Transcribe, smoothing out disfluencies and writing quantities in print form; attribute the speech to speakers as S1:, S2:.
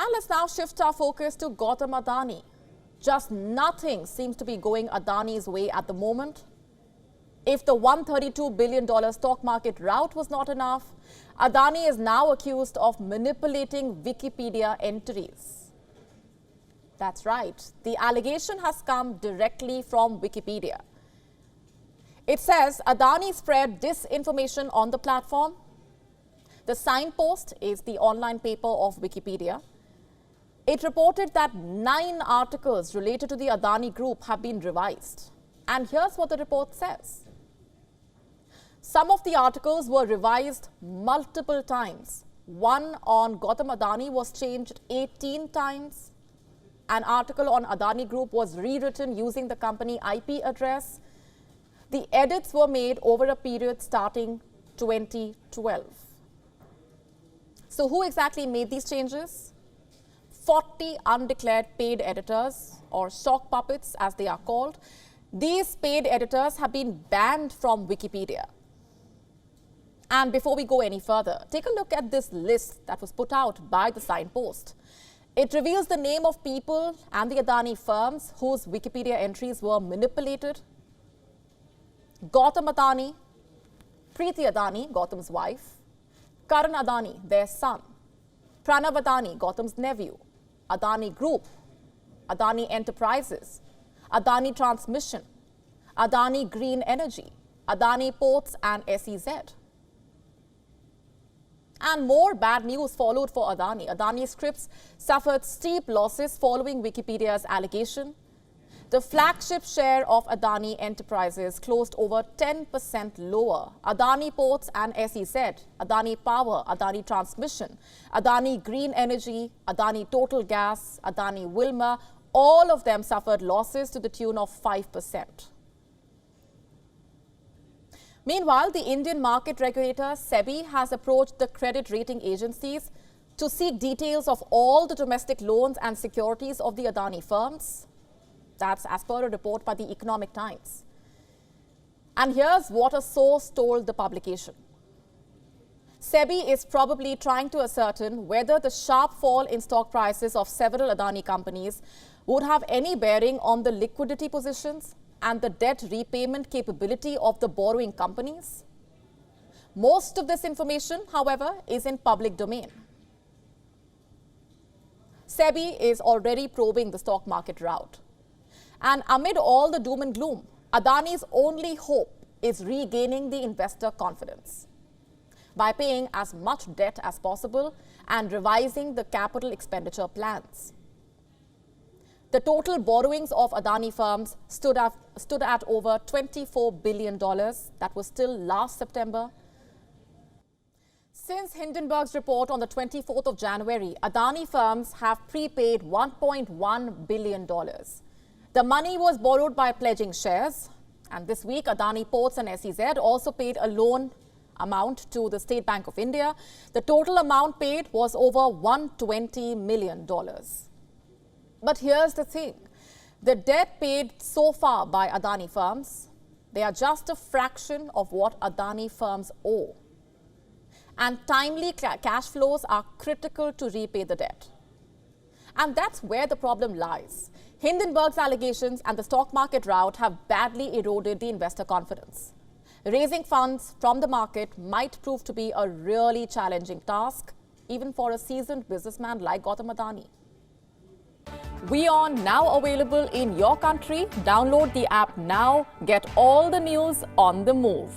S1: And let's now shift our focus to Gautam Adani. Just nothing seems to be going Adani's way at the moment. If the $132 billion stock market rout was not enough, Adani is now accused of manipulating Wikipedia entries. That's right. The allegation has come directly from Wikipedia. It says Adani spread disinformation on the platform. The Signpost is the online paper of Wikipedia. It reported that 9 articles related to the Adani group have been revised. And here's what the report says. Some of the articles were revised multiple times. One on Gautam Adani was changed 18 times. An article on Adani Group was rewritten using the company IP address. The edits were made over a period starting 2012. So who exactly made these changes? 40 undeclared paid editors, or sock puppets as they are called. These paid editors have been banned from Wikipedia. And before we go any further, take a look at this list that was put out by the Signpost. It reveals the name of people and the Adani firms whose Wikipedia entries were manipulated. Gautam Adani, Preeti Adani, Gautam's wife, Karan Adani, their son, Pranav Adani, Gautam's nephew, Adani Group, Adani Enterprises, Adani Transmission, Adani Green Energy, Adani Ports and SEZ. And more bad news followed for Adani. Adani Scripts suffered steep losses following Wikipedia's allegation. The flagship share of Adani Enterprises closed over 10% lower. Adani Ports and SEZ, Adani Power, Adani Transmission, Adani Green Energy, Adani Total Gas, Adani Wilmar, all of them suffered losses to the tune of 5%. Meanwhile, the Indian market regulator, SEBI, has approached the credit rating agencies to seek details of all the domestic loans and securities of the Adani firms. That's as per a report by the Economic Times. And here's what a source told the publication. SEBI is probably trying to ascertain whether the sharp fall in stock prices of several Adani companies would have any bearing on the liquidity positions and the debt repayment capability of the borrowing companies. Most of this information, however, is in public domain. SEBI is already probing the stock market rout. And amid all the doom and gloom, Adani's only hope is regaining the investor confidence by paying as much debt as possible and revising the capital expenditure plans. The total borrowings of Adani firms stood at over $24 billion. That was still last September. Since Hindenburg's report on the 24th of January, Adani firms have prepaid $1.1 billion. The money was borrowed by pledging shares. And this week, Adani Ports and SEZ also paid a loan amount to the State Bank of India. The total amount paid was over $120 million. But here's the thing. The debt paid so far by Adani firms, they are just a fraction of what Adani firms owe. And timely cash flows are critical to repay the debt. And that's where the problem lies. Hindenburg's allegations and the stock market rout have badly eroded the investor confidence. Raising funds from the market might prove to be a really challenging task, even for a seasoned businessman like Gautam Adani. WION now available in your country. Download the app now. Get all the news on the move.